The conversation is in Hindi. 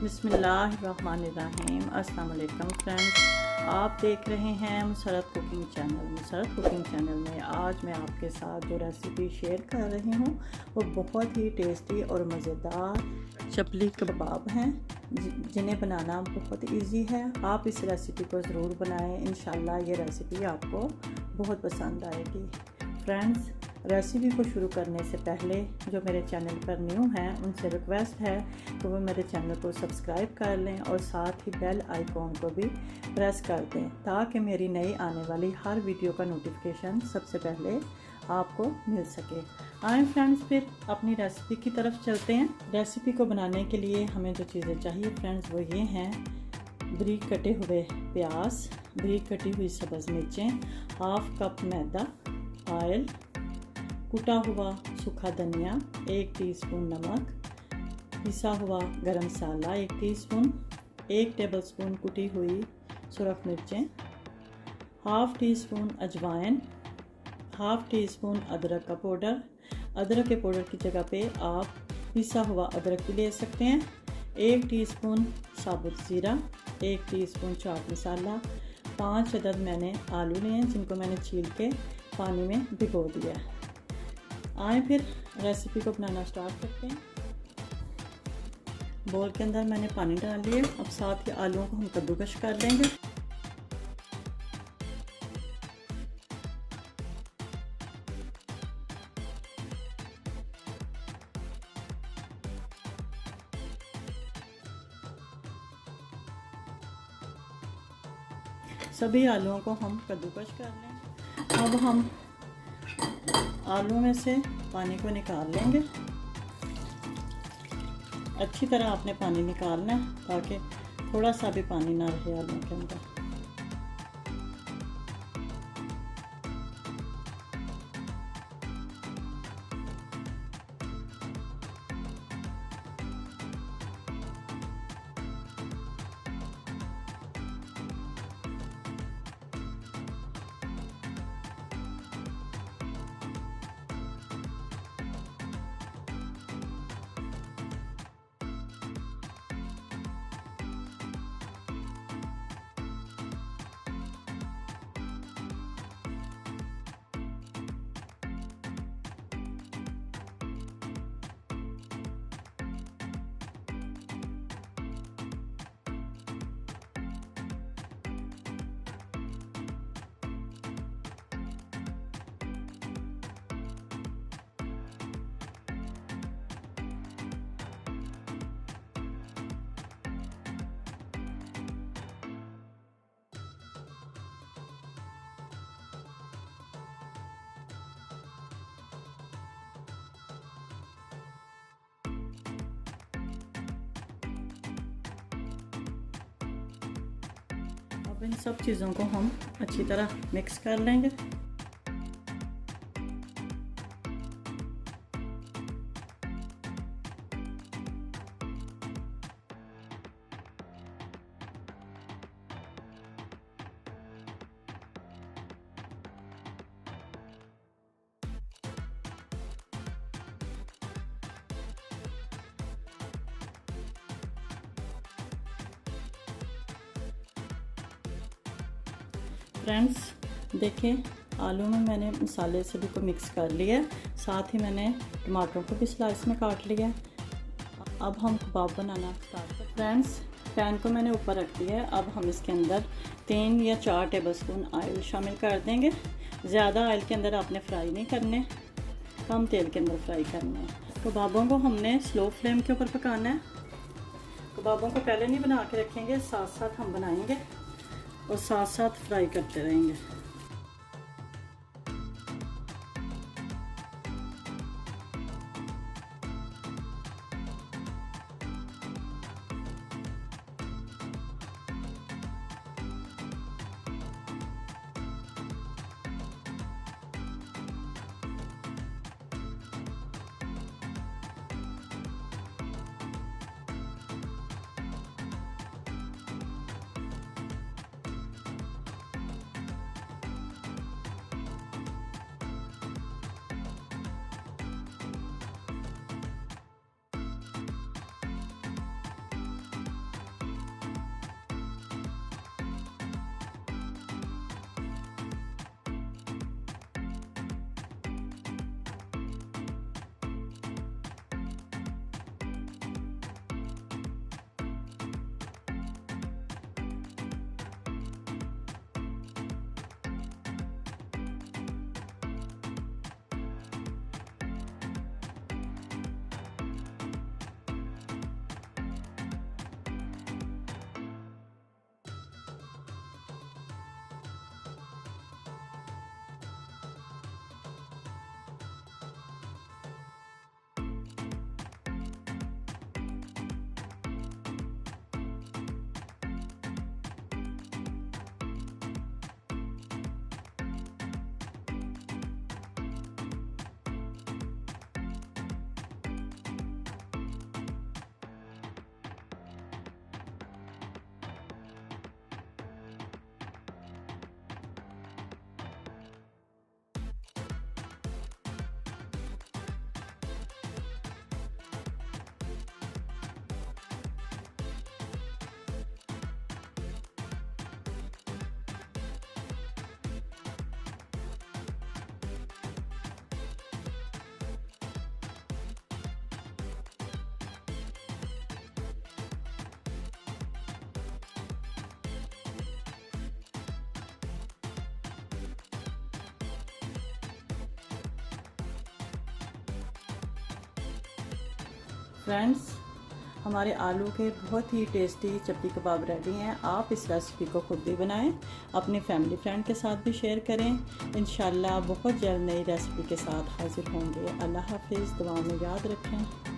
बिस्मिल्लाहिर्रहमानिर्रहीम। अस्सलाम वालेकुम फ्रेंड्स, आप देख रहे हैं Musarrat cooking channel. Musarrat cooking channel में आज मैं आपके साथ जो रेसिपी शेयर कर रही हूँ वो बहुत ही टेस्टी और मज़ेदार चपली कबाब हैं, जिन्हें बनाना बहुत इजी है। आप इस रेसिपी को ज़रूर बनाएं, इंशाल्लाह ये रेसिपी आपको बहुत पसंद आएगी। फ्रेंड्स, रेसिपी को शुरू करने से पहले जो मेरे चैनल पर न्यू हैं उनसे रिक्वेस्ट है कि वो मेरे चैनल को सब्सक्राइब कर लें और साथ ही बेल आइकॉन को भी प्रेस कर दें ताकि मेरी नई आने वाली हर वीडियो का नोटिफिकेशन सबसे पहले आपको मिल सके। आए फ्रेंड्स, फिर अपनी रेसिपी की तरफ चलते हैं। रेसिपी को बनाने के लिए हमें जो चीज़ें चाहिए फ्रेंड्स वो ये हैं: बारीक कटे हुए प्याज, बारीक कटी हुई सब्ज़ मिर्चें, हाफ कप मैदा, ऑयल, कुटा हुआ सूखा धनिया, 1 टीस्पून नमक, पिसा हुआ गरम मसाला 1 टीस्पून, 1 टेबलस्पून कुटी हुई सुरख मिर्चें, हाफ टी स्पून अजवाइन, हाफ टी स्पून अदरक का पाउडर। अदरक के पाउडर की जगह पे आप पिसा हुआ अदरक भी ले सकते हैं। 1 टीस्पून साबुत ज़ीरा, 1 टीस्पून चाट मसाला, 5 अदद मैंने आलू लिए हैं जिनको मैंने छील के पानी में भिगो दिया है। आए फिर रेसिपी को बनाना स्टार्ट करते हैं। बोल के अंदर मैंने पानी डाल लिया। अब साथ ही आलूओं को हम कद्दूकश कर लेंगे। सभी आलूओं को हम कद्दूकश कर लें। अब हम आलू में से पानी को निकाल लेंगे। अच्छी तरह आपने पानी निकालना है ताकि थोड़ा सा भी पानी ना रहे आलू के अंदर। अब इन सब चीज़ों को हम अच्छी तरह मिक्स कर लेंगे। फ्रेंड्स देखें, आलू में मैंने मसाले सभी को मिक्स कर लिया, साथ ही मैंने टमाटरों को भी स्लाइस में काट लिया। अब हम कबाब बनाना स्टार्ट करते हैं। फ्रेंड्स, पैन को मैंने ऊपर रख दिया है। अब हम इसके अंदर 3 या 4 टेबलस्पून ऑयल शामिल कर देंगे। ज़्यादा ऑयल के अंदर आपने फ्राई नहीं करने, कम तेल के अंदर फ्राई करने हैं। कबाबों को हमने स्लो फ्लेम के ऊपर पकाना है। कबाबों को पहले नहीं बना के रखेंगे, साथ साथ हम बनाएंगे और साथ साथ फ्राई करते रहेंगे। फ्रेंड्स, हमारे आलू के बहुत ही टेस्टी चपली कबाब रेडी हैं। आप इस रेसिपी को खुद भी बनाएं, अपने फैमिली फ्रेंड के साथ भी शेयर करें। इंशाल्लाह बहुत जल्द नई रेसिपी के साथ हाजिर होंगे। अल्लाह हाफिज़। दुआओं में याद रखें।